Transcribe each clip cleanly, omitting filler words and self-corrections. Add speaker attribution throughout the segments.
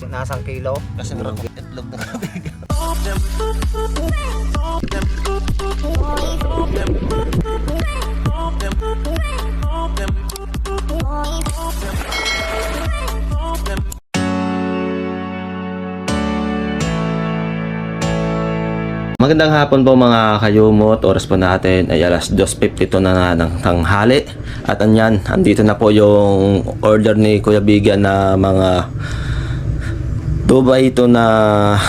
Speaker 1: Nasang kilo.
Speaker 2: Kasi itlog na kabig. Magandang hapon po mga kayumot. Oras po natin ay alas 2:52 na ng tanghali. At anyan, andito na po yung order ni Kuya Bigyan na mga Dubai ito na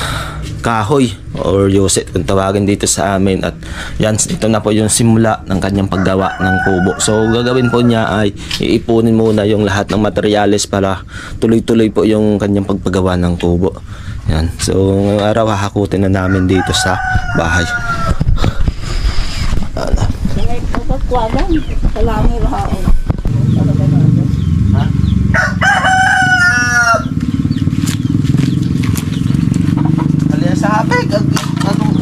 Speaker 2: kahoy or yusit kung tawagin dito sa amin. At yan, ito na po yung simula ng kanyang paggawa ng kubo. So gagawin po niya ay iipunin muna yung lahat ng materyales para tuloy-tuloy po yung kanyang pagpagawa ng kubo. Yan. So ngayong araw hahakutin na namin dito sa bahay. Ano? Ha? Alias sa hapig, katulog.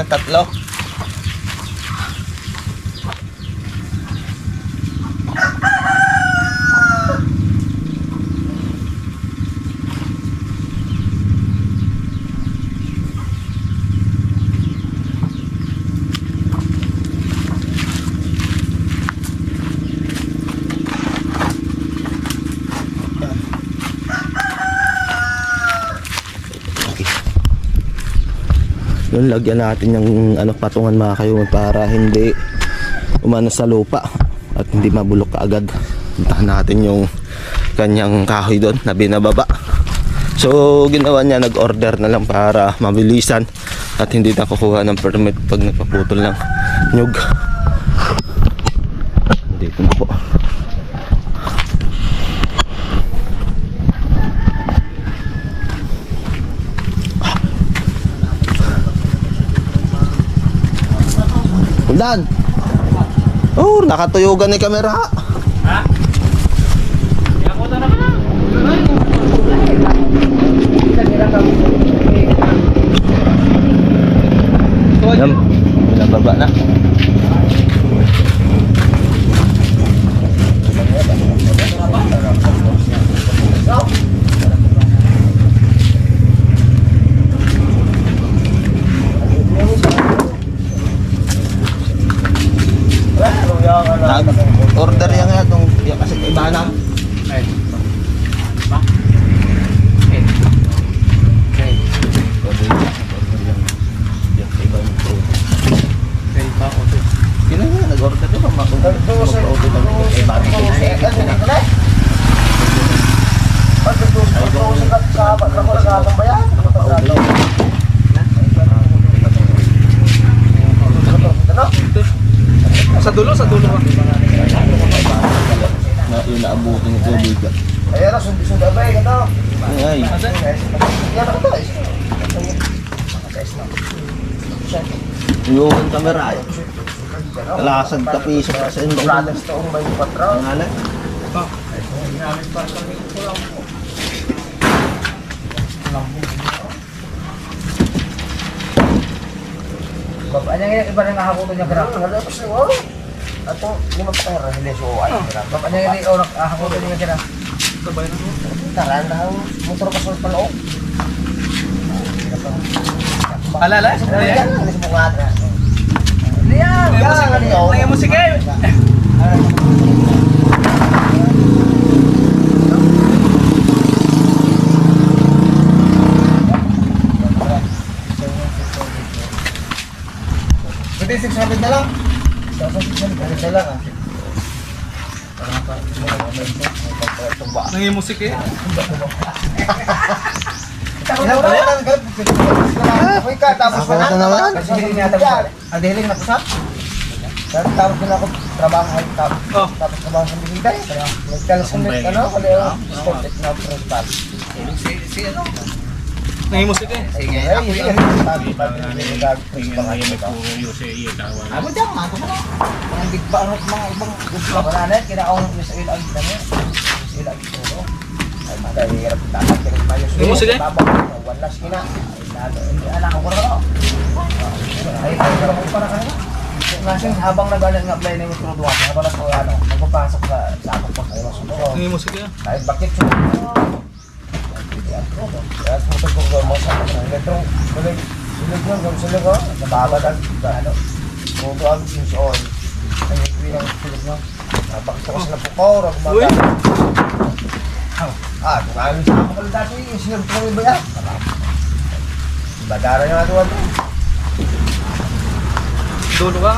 Speaker 2: Tatlo. Yun, lagyan natin yung patungan mga kayumot para hindi umano sa lupa at hindi mabulok kaagad. Puntahan natin yung kanyang kahoy doon na binababa. So ginawa niya, nag-order na lang para mabilisan at hindi na kukuha ng permit pag nagpaputol ng nyug. Dito na po. Dan. Oh, nakatuyugan ni kamera. Ha? Ako na naman. Yan, binababa na. Order yan nga itong kasi kaibahan. Ay. Ba? Okay. Okay. Order yan. Yung kaibahan ito. Okay, pa auto. Sino nga nag-order ito? Mag-auto ng kaibahan ito.
Speaker 1: Sa dulo ba?
Speaker 2: Na yung naabutin ng tubig.
Speaker 1: Ay, ara sundi ba ito?
Speaker 2: Ay.
Speaker 1: Yan ako to.
Speaker 2: Yung kamera ay. Kalasag tapiso pa sa inyo.
Speaker 1: Brothers to ang may patrol.
Speaker 2: Ngalan?
Speaker 1: Bapak niya iba rin nakakuto niya kira. Ato lima pera nila so ay kira. Bapak niya ini orang nakakuto niya kira. Sabay na ko. Taran daw motor pa sa paloob. Alala? Yan ang isbungat na. Diyan, lagi musik eh. Pwede 600 na lang. 600 na lang ah.
Speaker 3: Nangimusik eh.
Speaker 1: Ilang taon lang okay ka, tapos
Speaker 2: Ako na naman.
Speaker 1: Kasi hindi niya tapos. Ang dihiling na kusap. Tapos na ako trabaho ay tapos trabaho sa Bigay. Nagkalasumit kali sport na principal.
Speaker 3: Si ano? Nangimusik eh.
Speaker 1: Sige, ay ako dyan, ako na. Ang big ba mga ibang gusto ko na net, kinaon sa ilang dami. Ilang ito. Ay madahirap dapat pero mayo.
Speaker 3: Nangimusik eh?
Speaker 1: Wala sila. Hindi anak ko ro. Ay, pero para kanila. Na Kasi habang nag-apply na yung introduction, habang nagpapasok sa ako pa kayo masunog.
Speaker 3: Nangimusik ka.
Speaker 1: Kahit bakit siya. Kaya puto ko mo sa elektro. Sulig lang, sulig ko. Nababa lang. Puto ang sinsoon. Ang ipin ang sulig mo. Bakit ko sila pukor.
Speaker 3: Uy!
Speaker 1: Kung ayaw sa ako pala dati, sinag ko yung bayan. Badara nyo nga doon.
Speaker 3: Dulo ka.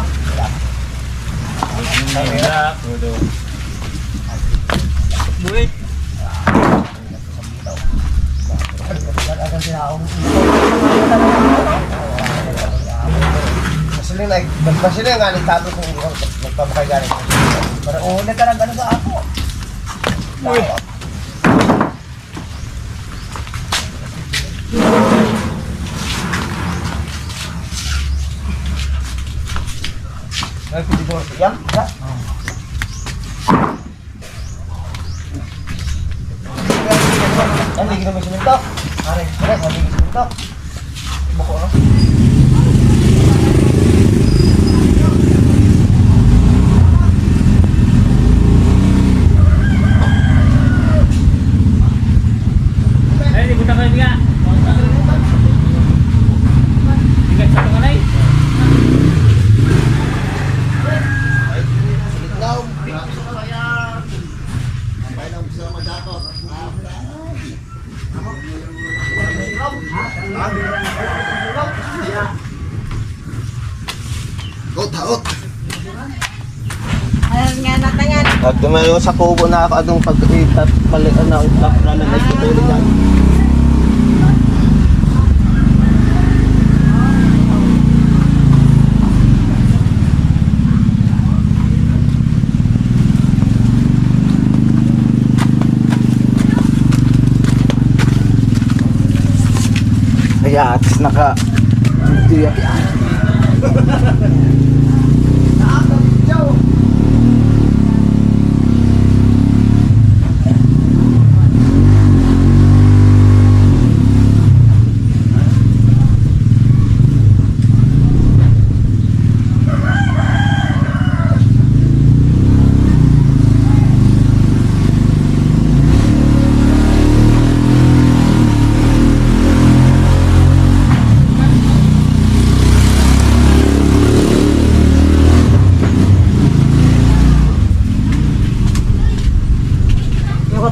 Speaker 3: Buhay.
Speaker 1: Masili nga ni Tato kung magpapakay galing. Para una ka lang sa ako.
Speaker 3: Uy.
Speaker 1: Ay, pwede ko. Yan, ya. Hindi kita may siminto. Are, hindi kita siminto. Buko no?
Speaker 3: Ay, di buta kayo nga. Tinggal sa kanay.
Speaker 1: Taot.
Speaker 4: Ayun nga natangan.
Speaker 2: At tumayo sa kubo na ako adong pag-itat palitan na utap na nagtutulog yan.
Speaker 1: Kaya atis naka tiyak yan.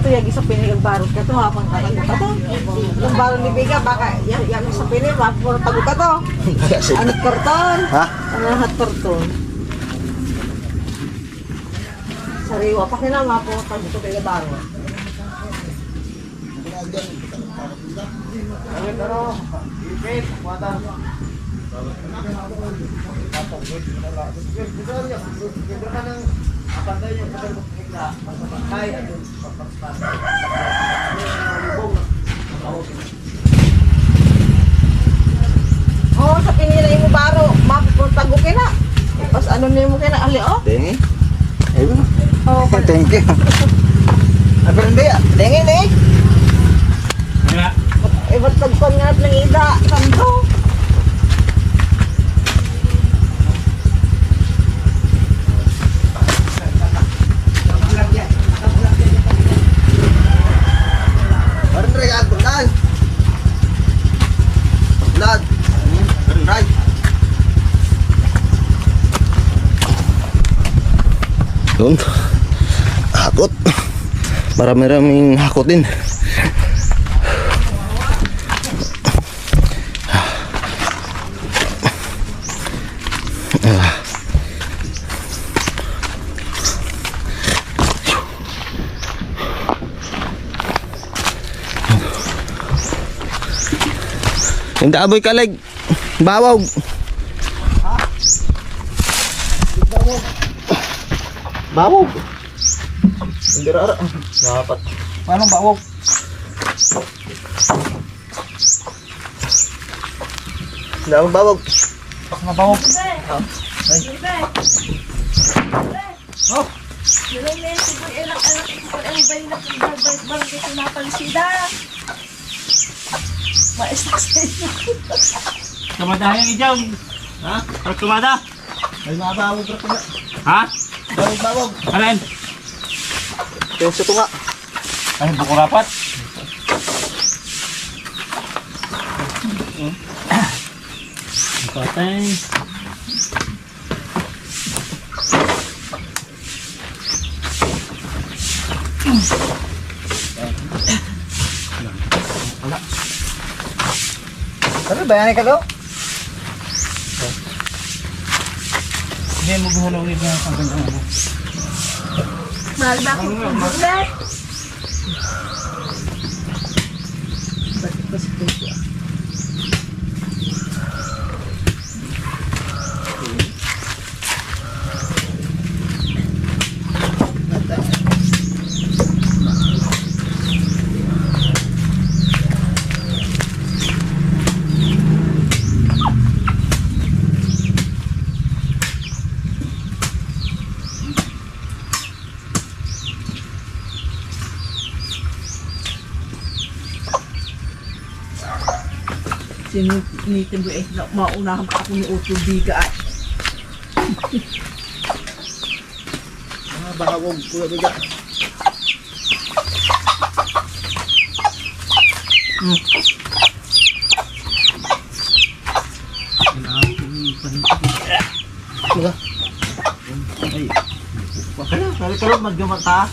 Speaker 4: Yung isa pinigang barot ka to, hapang katago ka to. Yung barot ni Biga, baka yan isa pinig, hapang tago ka to. Anot karton.
Speaker 2: Ha?
Speaker 4: Anahat karton. Sariwa, pakinama po, tago ko kaya barot. Oh, sa pinilay mo baro, mapupuntago ka na. Tapos ano niyo mo kina ali oh?
Speaker 2: Dengi.
Speaker 4: Oh,
Speaker 1: Thank you. Pero hindi, tingin eh.
Speaker 3: Nga.
Speaker 4: ibat tagpon nga ng ida, santo.
Speaker 1: Parang regalo bulan. Bulan. Right.
Speaker 2: Yun. Hakot. Marami-raming hakot din. Hindi aboy kalig. Bawog. Bawog. Hindi rara. Dapat.
Speaker 1: Anong bawog?
Speaker 2: Dapat bawog.
Speaker 1: Pak na bawog.
Speaker 4: Oh. Yung may siguro ilang anak ko ang bayinak ng barangay ko napalisida. Maestak sa inyo.
Speaker 3: Kamadahan yung ijaw. Ha? Parang kumada.
Speaker 1: Ay, mabawag ka na.
Speaker 3: Ha?
Speaker 1: Bawag.
Speaker 3: Alin?
Speaker 1: Yung sa tunga.
Speaker 3: Ay, buko rapat. Patay.
Speaker 1: Ano, bayanay ka daw?
Speaker 3: Hindi mo buhulawin niya ang ganda mo.
Speaker 4: Mahal ba ako? Ulit! Sinitin mo eh, maunahan pa ako ni Otto Biga.
Speaker 1: Bawag, kuya biga. Diba? Ay. Wala, kali-kalo maggamot ha.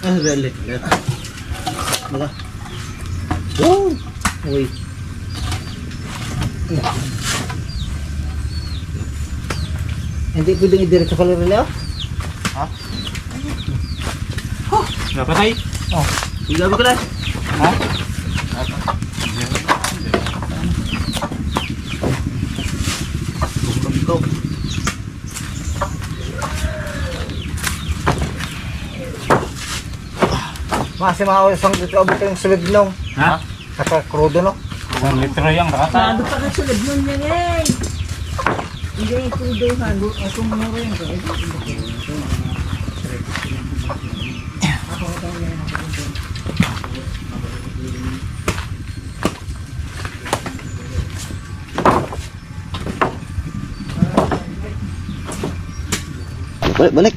Speaker 1: Ah, galit. Diba? Oh! Uy. Hindi pwedeng i-diretso ka lang rin, ha?
Speaker 3: Napatay?
Speaker 1: Oh. Igabi ko lang.
Speaker 3: Ha?
Speaker 1: Go. Masih mau isang dito abot yung sulid nung.
Speaker 3: Ha?
Speaker 1: Saka krudo no.
Speaker 3: Isang litro yung nakata.
Speaker 4: Sado pa ka sulad nun yan eh. Hindi, kuduhan. Ako mga rin.
Speaker 1: Balik.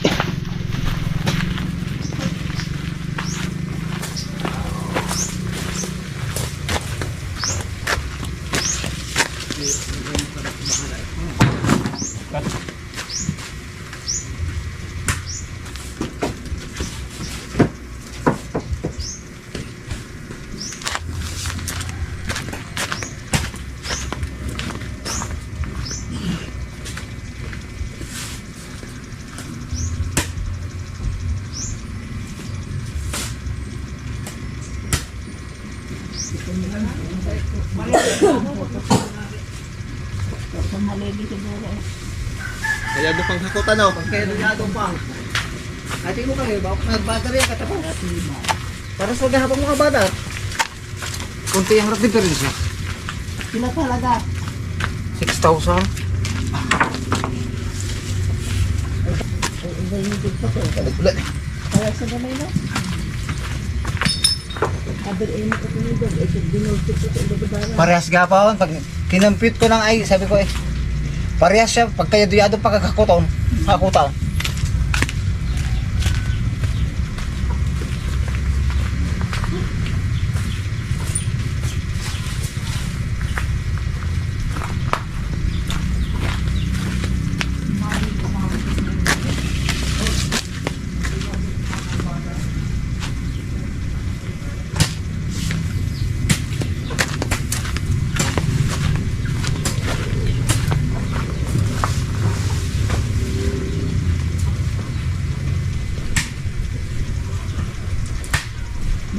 Speaker 1: Kaya doon pang hakutan no. Kaya doon pang. Ati mo kami, nag-battery ang katapos. Para sa gahapon mo ka bata. Kunti ang rat difference.
Speaker 4: Sila talaga.
Speaker 1: 6,000. Balik ulit.
Speaker 4: Kaya sa gamay na. Abel eh, ito nyo doon. Ito dinultik ko sa ibabara.
Speaker 1: Parehas gapon. Pag kinampute ko ng ay, sabi ko eh. Parehas siya. Pag kaya duyado pagkakakutan. Hakutan.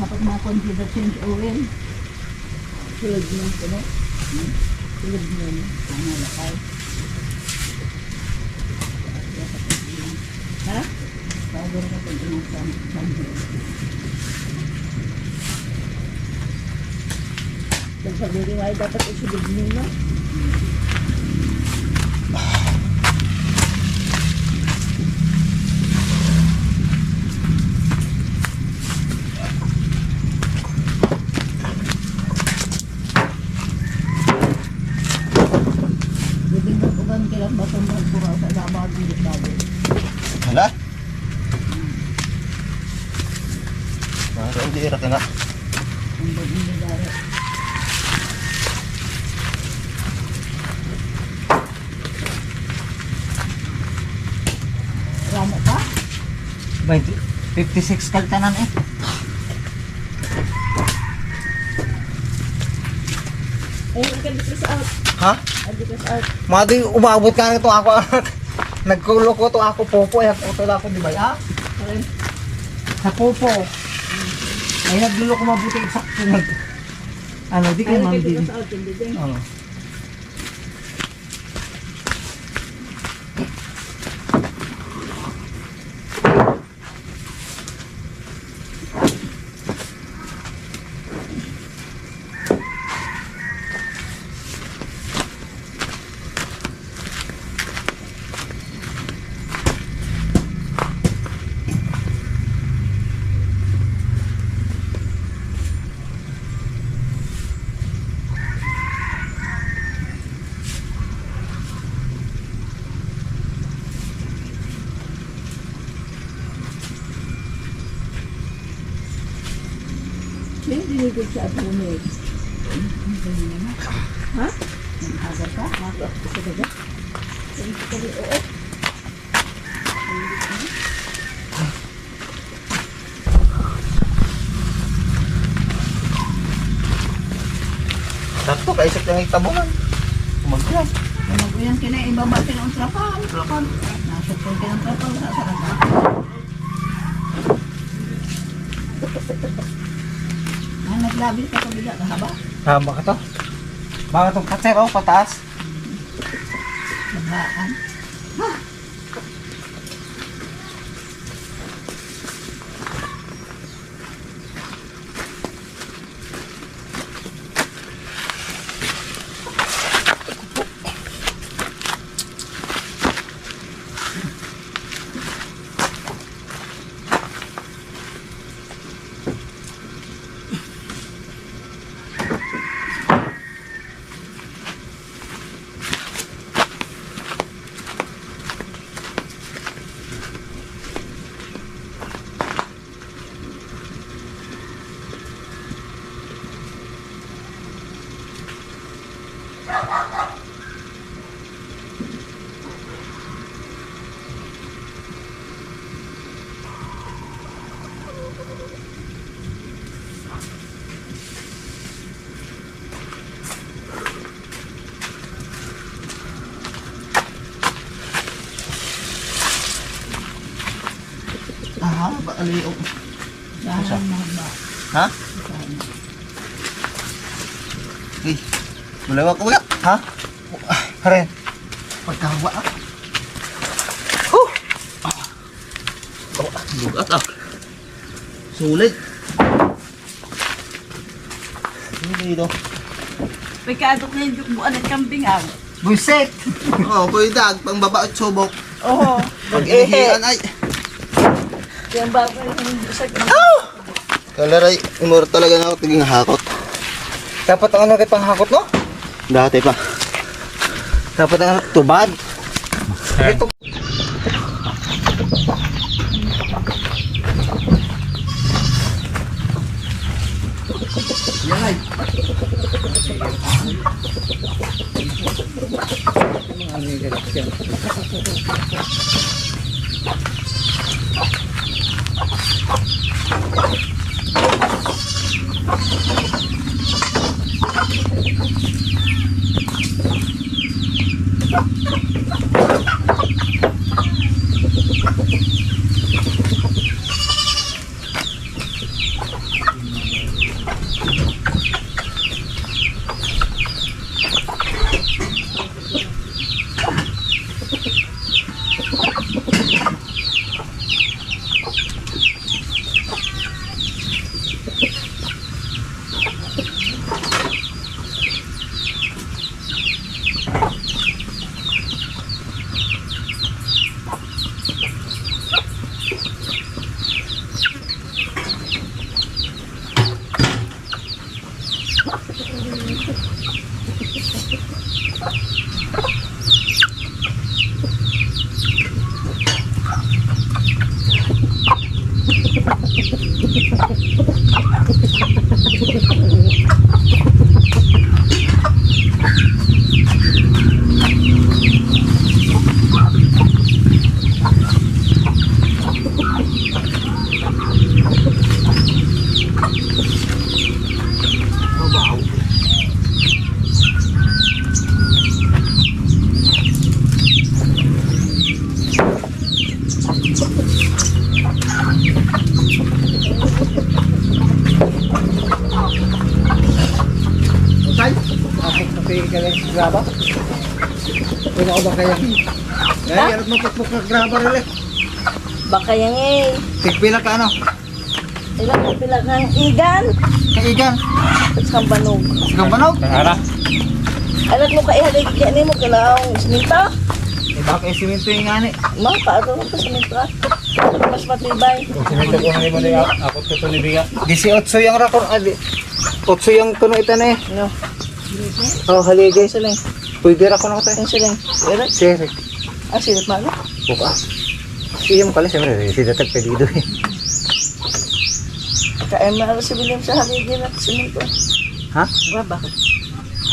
Speaker 4: Dapat makonsider change oil. Tulad mo ito, no? Tulad mo yun. Ano, lakay. Ha? Bago ka pag inasang. Pag-pag-riway, dapat isulog mo, no? Pwedeng Ang kilang batong bagpura sa labag ng gitlago.
Speaker 2: Hala? Parang hindi irak na.
Speaker 4: Ang bagong nagara. Ramo pa?
Speaker 3: 56 kaltanan eh.
Speaker 4: Ay, ikan dito sa out.
Speaker 3: Ha?
Speaker 4: Dito sa out.
Speaker 3: Mga di umabot ka nito ako. Nagkulo ko to ako popo. Ay, ako ako di ba ya? Sa popo. Ay, naglulo ko mabuti eksakto. Ano, di kayo ma'am din.
Speaker 4: Sa out, hindi din.
Speaker 3: Oo.
Speaker 4: Hindi dinigod sa abunig. Ha? Nag-agar ka? Mako ako sa dagat. Oo.
Speaker 3: Sakto, kaisip lang itabungan. Kumagyan.
Speaker 4: Mag-uyan ka na, ibaba ka ng trapal. Nasukol ka ng trapal sa sarap. Naglabi ka kabila, kahaba.
Speaker 3: Tama ka to. Baka itong kater, oh, pataas.
Speaker 4: Nagbaan.
Speaker 3: Ah, bakaliw.
Speaker 4: Dahan mahaba.
Speaker 3: Ha? Eh, malawa ko wala. Ha? Karen. Pagkawa ah.
Speaker 2: Bugat ah.
Speaker 3: Sulit. Hindi dito.
Speaker 4: Pagkaadok na yung buwan at kambing ang.
Speaker 3: Buset.
Speaker 2: Oo, pwede dag. Pangbaba at subok.
Speaker 4: Oo.
Speaker 2: Pag inihian ay.
Speaker 4: Yung bago yung busag.
Speaker 2: Kalaray, imor talaga na ako tiging hakot.
Speaker 3: Dapat ang ano kay panghakot no?
Speaker 2: Dati pa.
Speaker 3: Dapat ang tubad. Ito. Yan ay. Ano yung direksyon? Asik mo kayo kaya graba. Wala ko ba kaya? Ay, yarot mo pupuk na graba rin.
Speaker 4: Baka yang
Speaker 3: Tigpila ka ano?
Speaker 4: ilang mo pila kang igan.
Speaker 3: Kaigan.
Speaker 4: At kang banog.
Speaker 3: Ikaw banog?
Speaker 4: Alat mo ka ihalig yan mo kailangang siminta.
Speaker 3: Eh, baka yung simento yung nga ni.
Speaker 4: Ma, paano mo pa siminta? Mas matibay.
Speaker 1: Sinito ko na mo na ako ito ni Biga.
Speaker 3: 18 yung rakor. 8 yung tuno ito na eh.
Speaker 4: No,
Speaker 3: Oh, haligay.
Speaker 4: siling.
Speaker 3: Pwede ra ko na ko tayo.
Speaker 4: Yung siling. Ilan?
Speaker 3: Sir.
Speaker 4: Ah, silip man.
Speaker 3: Buka. Siya mo pala siyempre. Si Datag pedido eh.
Speaker 4: Kaya maaari si William sa haligin at siminto.
Speaker 3: Ha?
Speaker 4: Ba, bakit?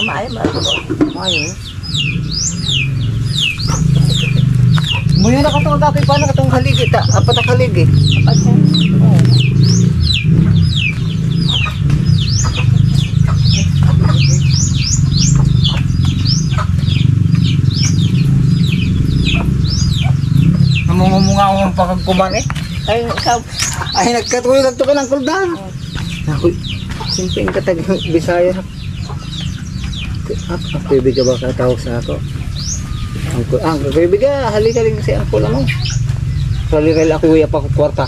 Speaker 4: Maaari, maaari ko.
Speaker 3: Mayo eh. Muna na katong dati pa na katong haligi. Apat na haligi.
Speaker 4: Kapag yan. Oo.
Speaker 3: Namungumunga ako ng pagkuman eh.
Speaker 4: Ay, ikaw.
Speaker 3: Ay, nagkatuloy lang ito ka ng kuldan. Ako, simpleng katag Bisaya. Ang pibig ka ba katawag sa ako? Ang pibig ka, halika rin si Angkol ano. Halika rin ako uwi pa ko kwarta.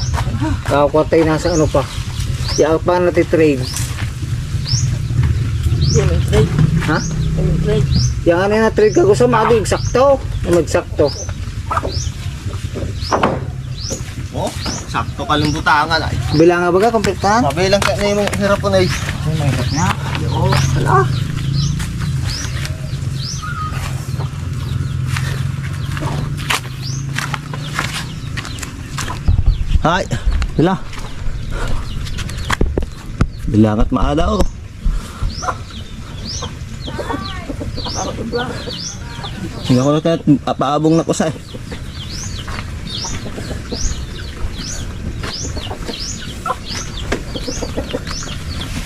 Speaker 3: Ako kwarta yung nasa ano pa. Kaya pa natitrade.
Speaker 4: Yan, may trade.
Speaker 3: Ha?
Speaker 4: May trade.
Speaker 3: Yung ano na trade ka ko sa madig, sakto. Magsakto.
Speaker 2: Oh, sakto kalimbutangan ay.
Speaker 3: Bilang nga ba ka, complete ka?
Speaker 2: Sabi lang ka na yung hirap po na eh.
Speaker 3: Ay, may hirap na. Oo, wala.
Speaker 2: Hay, bila. Bilangat maada oh. Hindi ako na paabong na ko sa eh.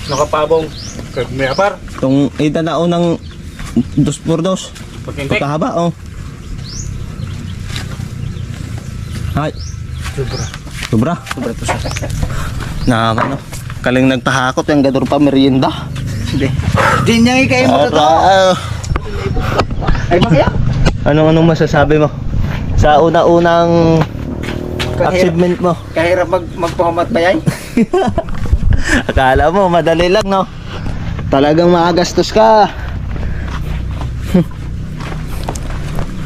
Speaker 1: Nakapabong. Kaya may apar.
Speaker 2: Itong itanao ng 2x2.
Speaker 1: Pagkintek.
Speaker 2: Pagkahaba oh. Hay. Sobra.
Speaker 3: Sobra to sa.
Speaker 2: Na ano. Kaling nagtahakot yung gador pa merienda.
Speaker 3: Hindi. Di niya kayo mo to. Ay, masaya?
Speaker 2: Anong masasabi mo? Sa una-unang achievement mo?
Speaker 3: Kahirap magpahamat ba yan?
Speaker 2: Akala mo, madali lang, no? Talagang maagastos ka.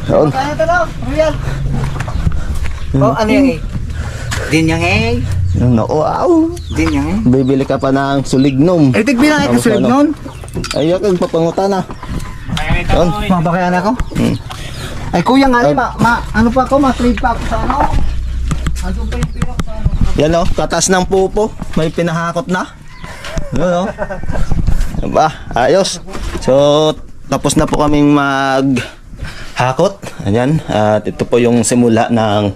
Speaker 2: Yun.
Speaker 3: Kaya ito lang, Royal. Oh, ano yan eh? Din yan eh.
Speaker 2: Wow.
Speaker 3: Din yan eh.
Speaker 2: Bibili ka pa ng sulignom.
Speaker 3: Ay, tigbilang ay kasulig nun.
Speaker 2: Ay, kang papangutan na. Yun.
Speaker 3: Mabakayan ako.
Speaker 2: Hmm.
Speaker 3: Ay, kuya nga rin, ano pa ako, ma-trade pa ako sa ano. Ano pa yung pira ko sa ano?
Speaker 2: Yan o, katas ng pupo. May pinahakot na. Yun o. Diba? Ayos. So, tapos na po kaming maghakot. Ayan. At ito po yung simula ng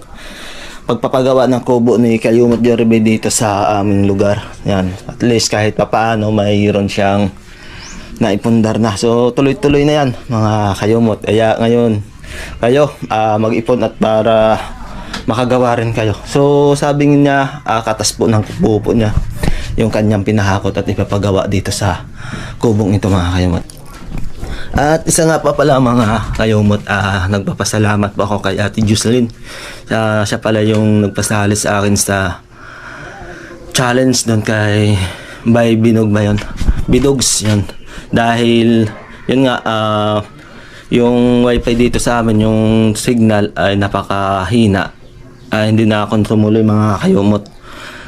Speaker 2: pagpapagawa ng kubo ni Kayumot Jollibee dito sa aming lugar. Yan. At least kahit papaano mayroon siyang naipundar na. So tuloy-tuloy na yan mga Kayumot. Kaya ngayon kayo mag-ipon at para makagawa rin kayo. So sabi niya katas po ng kubo niya yung kanyang pinahakot at ipapagawa dito sa kubong ito mga Kayumot. At isa nga pa pala mga Kayumot, nagpapasalamat po ako kay Ate Jocelyn. Siya pala yung nagpasali sa akin sa challenge doon kay Bay Binog ba yun? Bidogs yun. Dahil yun nga, yung wifi dito sa amin, yung signal ay napakahina. Hindi na ako tumuloy mga Kayumot.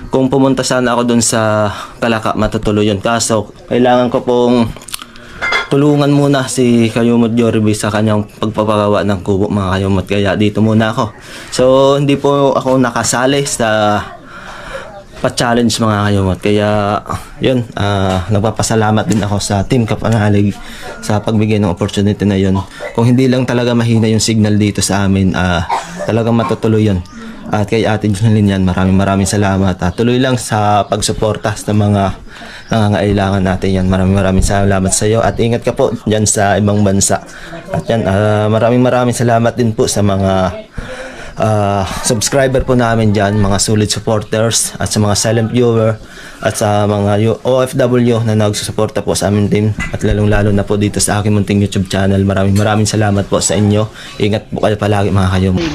Speaker 2: Kung pumunta sana ako doon sa Kalaka, matutuloy yun. Kaso, kailangan ko pong tulungan muna si Kayumot Jollibee sa kanyang pagpapagawa ng kubo mga Kayumot. Kaya dito muna ako. So hindi po ako nakasali sa pa-challenge mga Kayumot. Kaya yun, nagpapasalamat din ako sa Team Kapanalig sa pagbigay ng opportunity na yun. Kung hindi lang talaga mahina yung signal dito sa amin, talagang matutuloy yun. At kay Ate Jocelyn yan, maraming salamat. Tuloy lang sa pagsuporta sa mga nangangailangan natin yan. Maraming salamat sa iyo at ingat ka po dyan sa ibang bansa. At yan, maraming salamat din po sa mga subscriber po namin dyan, mga solid supporters, at sa mga silent viewer, at sa mga OFW na nagsusuporta po sa amin din, at lalong-lalo na po dito sa aking munting YouTube channel. Maraming salamat po sa inyo. Ingat po kayo palagi mga kayumot.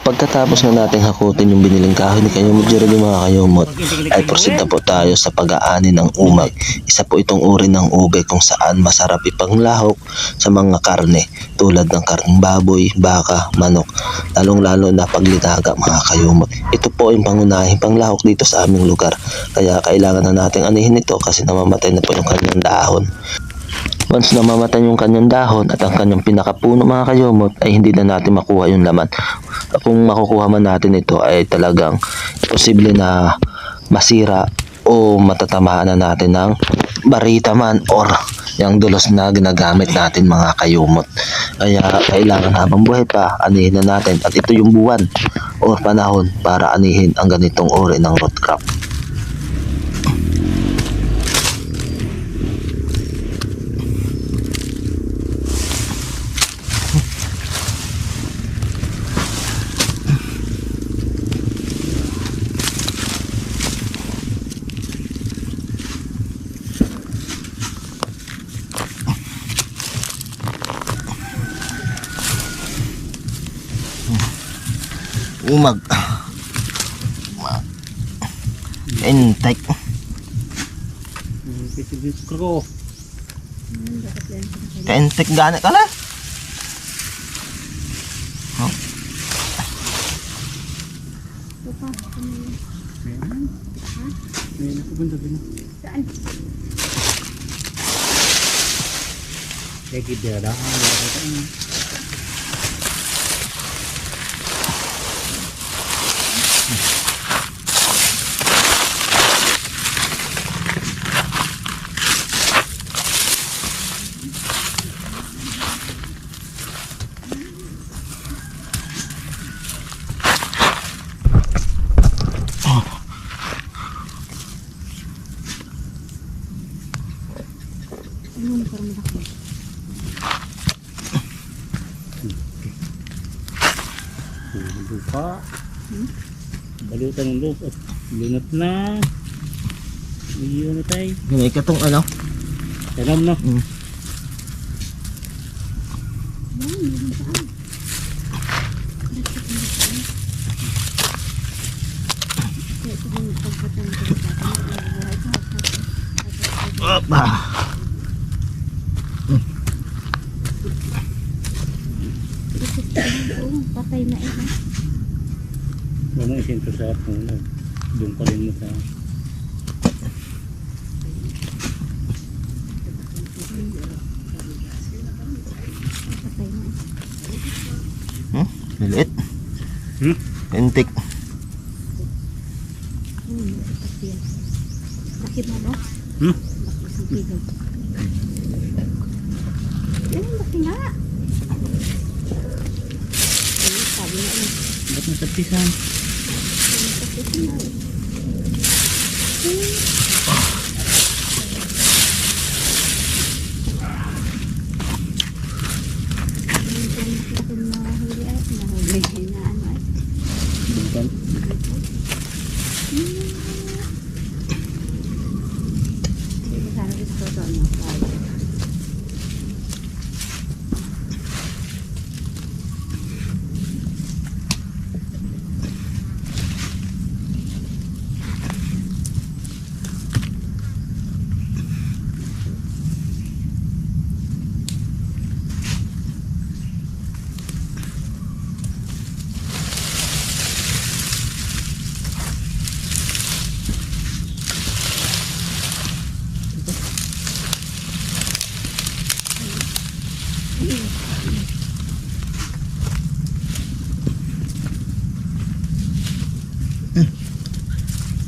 Speaker 2: Pagkatapos na nating hakutin yung biniling kahoy ni Kayumot Jeremy mga kayumot, ay proceed na po tayo sa pag-aani ng umag. Isa po itong uri ng ube kung saan masarap ipanglahok sa mga karne tulad ng karneng baboy, baka, manok, lalong-lalo na paglitaga mga kayumot. Ito po yung pangunahing panglahok dito sa aming lugar, kaya kailangan na nating anihin ito kasi namamatay na po yung kanyang dahon. Once namamatay yung kanyang dahon at ang kanyang pinakapuno mga kayumot, ay hindi na natin makuha yung laman. Kung makukuha man natin ito ay talagang posible na masira o matatamaan na natin ng barita man or yung dulos na ginagamit natin mga kayumot. Kaya kailangan habang buhay pa, anihin na natin, at ito yung buwan o panahon para anihin ang ganitong uri ng root crop. Umag entek entek gana kala
Speaker 5: Buka. Balutan ng loob at lunat na. Iyon na tayo.
Speaker 2: Ganyan ka tong ano.
Speaker 5: Tanam na.
Speaker 2: Opa.
Speaker 6: Patay na ito.
Speaker 5: Ano isento sa puno. Doon pa rin mo sa
Speaker 6: Patay na ito.
Speaker 2: Lilit. Entek.
Speaker 6: Laki mo, no? Laki sa pigaw. Yan, laki nga. Sabi na yun.
Speaker 5: ba't nasapisan? Bungkan.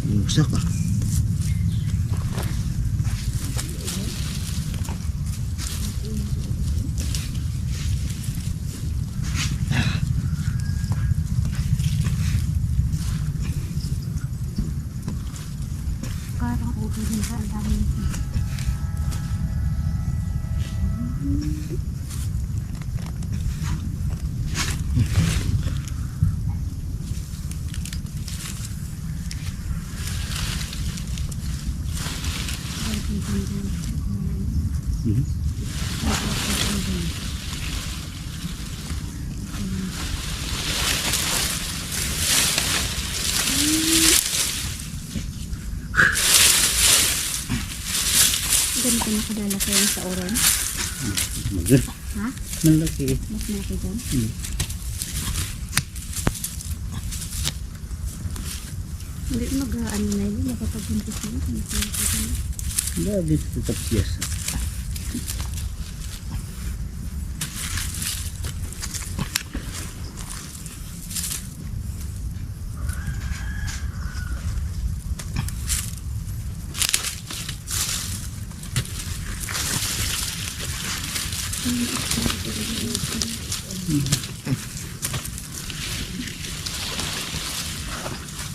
Speaker 2: Buksak ah.
Speaker 6: Parang ulo din sa ang dami nito. ito nakalalaki yung sa oran. Ha?
Speaker 5: Malaki.
Speaker 6: Mas malaki dyan. Hindi mag-ano na yun. Nakapag-buntis na yun.
Speaker 5: Grabe sa tapyas.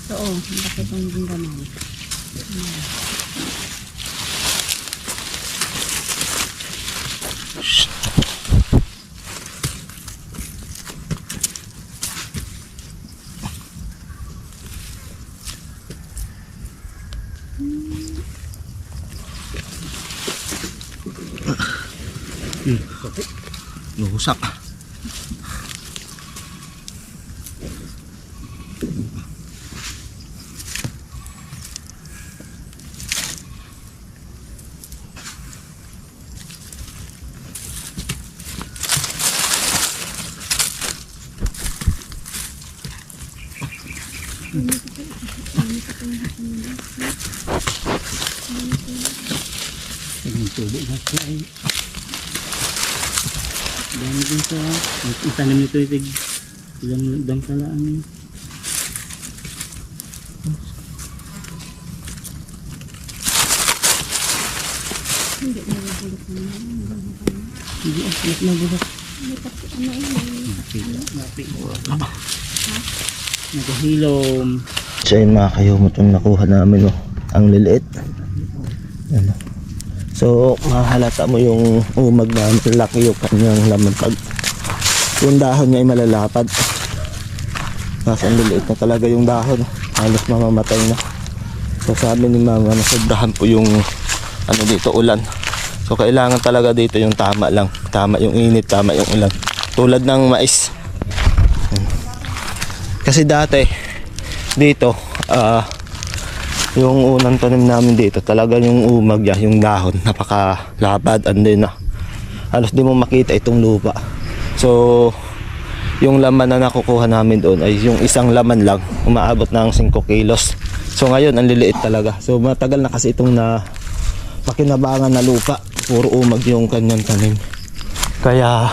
Speaker 6: So, malaki itong ginaman.
Speaker 2: Lusak.
Speaker 5: Ang tubo na siya ay. Dami din sa itanim nito itig ilang dangkalaan eh.
Speaker 6: Hindi na nabulok na yun.
Speaker 5: Hindi at nabulak.
Speaker 6: May pati, ano yun?
Speaker 5: Nagahilom.
Speaker 2: So yun mga kayumot yung nakuha namin, oh. Ang liliit. Ano. So mahalata mo yung umag na malaki yung kanyang laman pag yung dahon niya ay malalapad. Kasi ang liliit na talaga yung dahon, halos mamamatay na. So sabi ni mama na sobrahan po yung ano dito, ulan. So kailangan talaga dito yung tama lang, tama yung init, tama yung ulan, tulad ng mais. Kasi dati dito yung unang tanim namin dito talaga yung umag niya, yung dahon napakalapad, and then halos di mo makita itong lupa. So yung laman na nakukuha namin doon ay yung isang laman lang umaabot ng 5 kilos. So ngayon ang liliit talaga. So matagal na kasi itong na pakinabangan na lupa, puro umag yung kanyang tanim. Kaya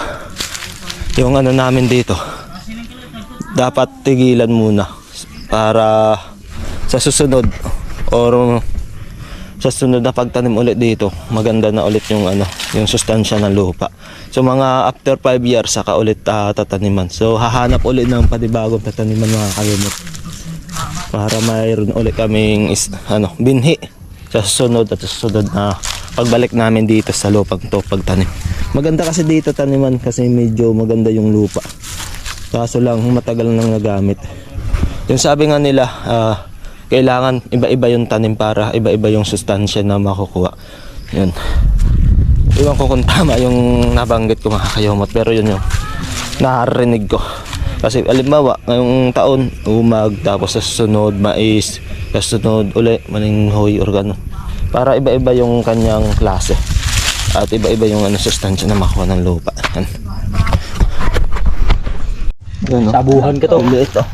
Speaker 2: yung ano namin dito dapat tigilan muna para sa susunod or sa sunod na pagtanim ulit dito maganda na ulit yung ano, yung sustansya ng lupa. So mga after 5 years saka ulit tataniman. So hahanap ulit ng panibagong tataniman mga kayumot para mayroon ulit kaming ano, binhi sa susunod at susunod na pagbalik namin dito sa lupang to pagtanim. Maganda kasi dito taniman kasi medyo maganda yung lupa. Kaso lang matagal nang nagamit. Yung sabi nga nila kailangan iba-iba yung tanim para iba-iba yung sustansya na makukuha. Yun. Iwan ko kung tama yung nabanggit ko mga kayumot, pero yun yung narinig ko. Kasi alimbawa, ngayong taon umag, tapos sa susunod mais, sa susunod uli maninghoy or gano'n. Para iba-iba yung kanyang klase at iba-iba yung ano, sustansya na makuha ng lupa. Yan, no?
Speaker 5: Tabuhan ka to.
Speaker 2: Liit, oh.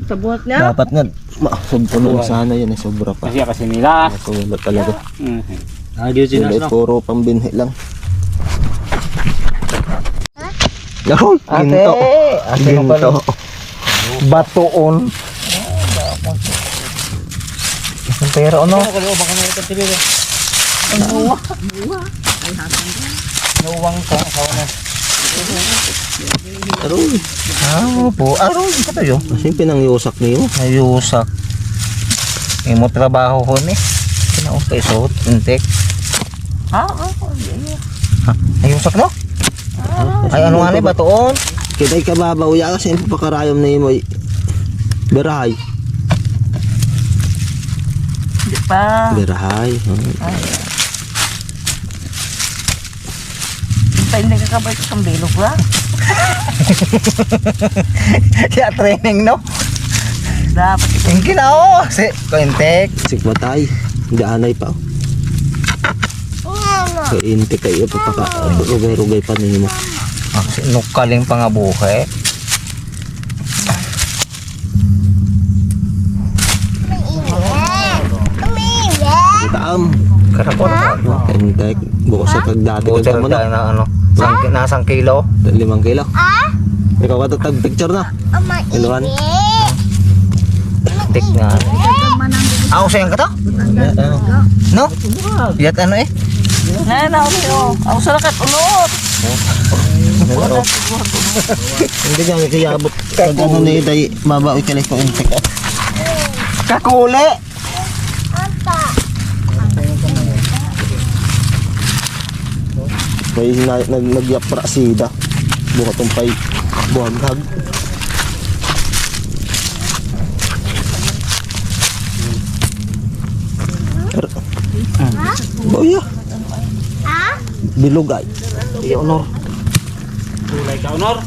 Speaker 4: Tabuhat niya?
Speaker 2: Dapat nga sobrang sana yan, sobra pa.
Speaker 5: Kasi nila.
Speaker 2: Sobra talaga.
Speaker 5: Ayos
Speaker 2: Liit, puro pambinhi lang. Yahoy, ginto. Ginto.
Speaker 3: Batoon. Ang pera ano? Nuwang ko sa una.
Speaker 2: Aroy.
Speaker 3: Po, aron ka tayo.
Speaker 2: Kasi pinangyusak niyo.
Speaker 3: Ayusak. Imo trabaho ko ni. Kinaupay suot, intek. Ayusak no? Ay ano nga ni batoon?
Speaker 2: Kita'y kababaw ya kasi yung pakarayom na yun mo berahay.
Speaker 4: Hindi pa.
Speaker 2: Berahay.
Speaker 4: Hindi ka kabay sa bilog ba?
Speaker 3: Kaya training no?
Speaker 4: Dapat
Speaker 3: Tingin na ako. Si Kointek.
Speaker 2: Sikmatay. Hindi anay pa.
Speaker 4: Wala.
Speaker 2: Kay inti kayo papaka rugay-rugay pa ninyo mo.
Speaker 3: Nukaling pangabuhay.
Speaker 2: Taam.
Speaker 3: Karakot.
Speaker 2: Entek bukas sa pagdati
Speaker 3: Buter
Speaker 2: mo
Speaker 3: tayo
Speaker 2: na.
Speaker 3: na ano. Nasang kilo.
Speaker 2: 5 kilo. Ikaw ka tag picture na. Iluan.
Speaker 3: Tik nga. Ako sayang ka to? No? Yat ano eh?
Speaker 4: Ako sa lakat, ulot.
Speaker 2: Hindi kami kayabot. Pag ano ni day mabawi kalis ko entek.
Speaker 3: Kakuli!
Speaker 2: May nagyapra sida. Buka tumpay buhaghag. Boya. Bilugay.
Speaker 3: Iya, Honor.
Speaker 5: Kulay ka, Honor.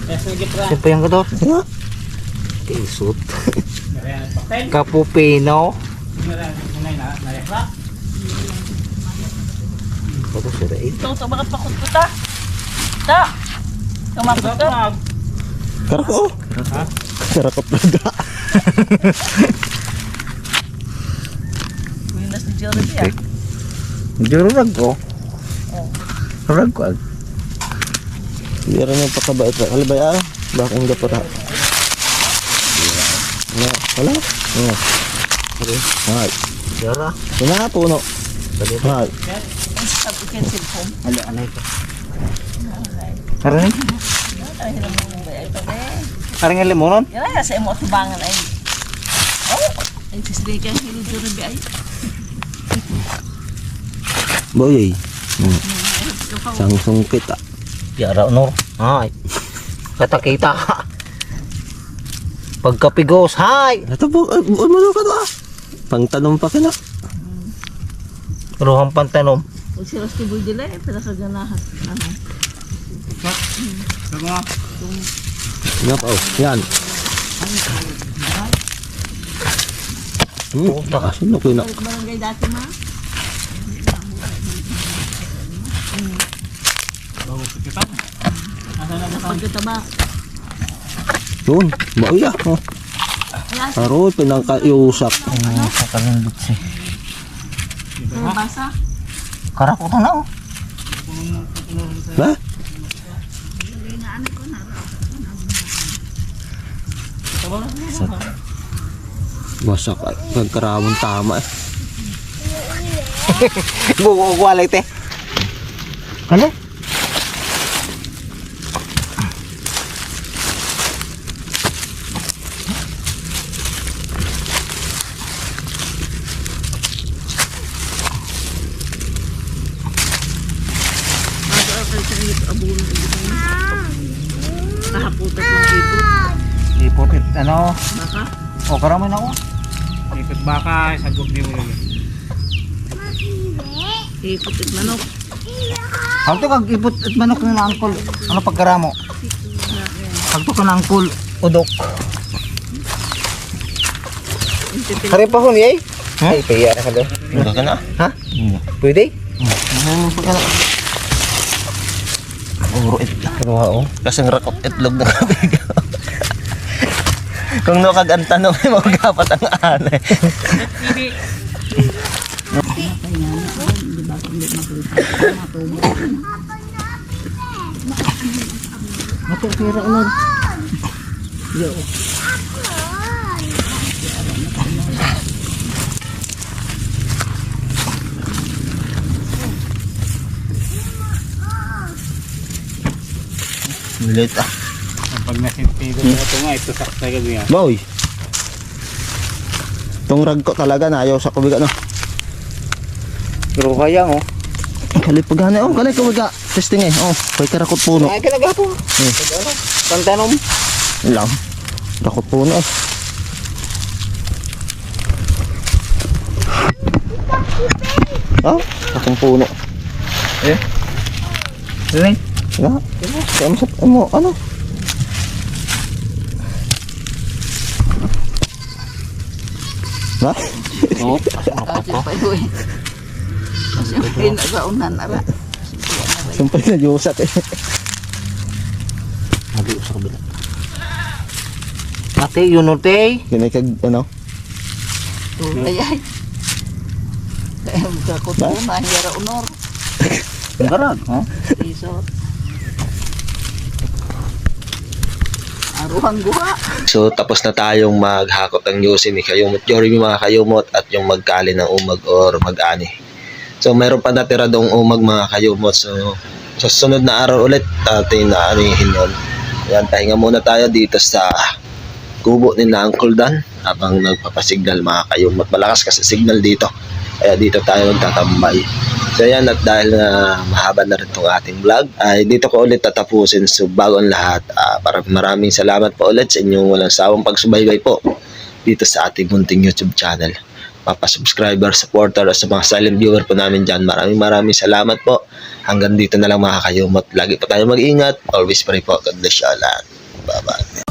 Speaker 5: Yes, nagipra.
Speaker 3: Siapa yang kedor?
Speaker 2: Ya.
Speaker 3: Isut.
Speaker 5: Narayan, pakten.
Speaker 3: Kapupino.
Speaker 5: Nayakra.
Speaker 3: Bagus sudah itu.
Speaker 4: Ito, bakit pakot ko ta? Ta! Kamakot ka?
Speaker 2: Karako. Karako pada.
Speaker 4: Winas ni Jerry ya?
Speaker 3: Juru rago. Rago.
Speaker 2: Biar yung pakabait na. Halibay ah. Bakit hindi pa ta? Wala. Okay. Hai.
Speaker 3: Jara.
Speaker 2: Ina puno. Hai.
Speaker 4: Sabi ko yung cellphone.
Speaker 3: Ada aneh itu. Karena
Speaker 4: Ay, hilang mo ba ito eh?
Speaker 3: karena limonon.
Speaker 4: Yan ay, sa imo tubangan ay. Oh! Ay, sisli ka yung hilo Jerry ay.
Speaker 2: Boy. Sangsung kita.
Speaker 3: Jara Honor. Hai. Kata kita. Pagkapigos, hai.
Speaker 2: Ito po, ano ka to ah? Pangtanong pa kina.
Speaker 3: Ruhang pantanom.
Speaker 4: Huwag si Rusty Boy dila eh, pero sa ganahan. Ano?
Speaker 2: Ngap oh, yan. Sino ko na?
Speaker 4: Balik barangay dati ma? Pagkataba.
Speaker 2: Yun, bauya. Oh. Aro, pinangkaiusak.
Speaker 3: Sa kalindot si.
Speaker 4: Kaya basa?
Speaker 3: Karakutan na oh.
Speaker 2: Ha? Wasak ay pagkaramon tama eh.
Speaker 3: Buko quality. Ano?
Speaker 4: Kahaputat ng ito.
Speaker 3: Iputit ano?
Speaker 4: Baka?
Speaker 3: O karaman ako.
Speaker 5: Ikot baka, sagok niyo yun.
Speaker 4: Iputit manok.
Speaker 3: Hagto kag iput at manok na angkol. Ano pagkaramo? Hagto ka na angkol udok. Hari pa hon yay? Ay, kaya na kada.
Speaker 2: Hindi ka na.
Speaker 3: Ha? Pwede?
Speaker 2: Ano pa ka na? Uro itlog. Oh. Kasi ng rakot itlog na kabigaw. Kung no kag ang tanong ay magapat ang anay.
Speaker 3: Matutira ulan. Yo.
Speaker 2: Milit ah.
Speaker 5: Pag nasintido na ito nga, ito sakta ka niya.
Speaker 2: Boy. Itong rag ko talaga na ayaw sa kubiga no.
Speaker 3: Pero kaya oh.
Speaker 2: Kalipagana oh, kalay kubiga. Testing eh. Oh, kay karakot puno.
Speaker 3: Ay kinagapo. Pantanom.
Speaker 2: Lang. Rakot puno eh. Ah, akong puno.
Speaker 3: Sini.
Speaker 2: Ya. Kaya masap mo ano? Ha?
Speaker 3: Oh,
Speaker 4: Pa ito eh. Siyempre, nagaunan na ra.
Speaker 2: Siyempre nagyusat eh.
Speaker 3: Sabi ko sa kabila. Ate, yun o te.
Speaker 2: Ganay kag ano?
Speaker 4: Tulay ay. Kaya magkakot ko na, hiyara unor.
Speaker 3: Ang garag, ha?
Speaker 4: Isot. Aruhang guha.
Speaker 2: So tapos na tayong maghakot ng yusi ni Kayumot Jory mga Kayumot at yung magkali ng umag or mag-ani. So mayroon pa natira dong umag mga Kayumot. So sa sunod na araw ulit natin naanihin yun. Ayan, pahinga muna tayo dito sa kubo ni na Uncle Dan habang nagpapasignal mga Kayumot. Malakas kasi signal dito. Kaya dito tayo magtatambay. So yan, at dahil na mahaba na rin itong ating vlog, ay dito ko ulit tatapusin. So bago ang lahat, maraming salamat po ulit sa inyong walang sawang pagsubaybay po dito sa ating munting YouTube channel. Papasubscriber, supporter, at sa mga silent viewer po namin dyan, maraming salamat po. Hanggang dito na lang mga Kayumot. Lagi po tayo mag-ingat. Always pray po. God bless you all. Bye-bye.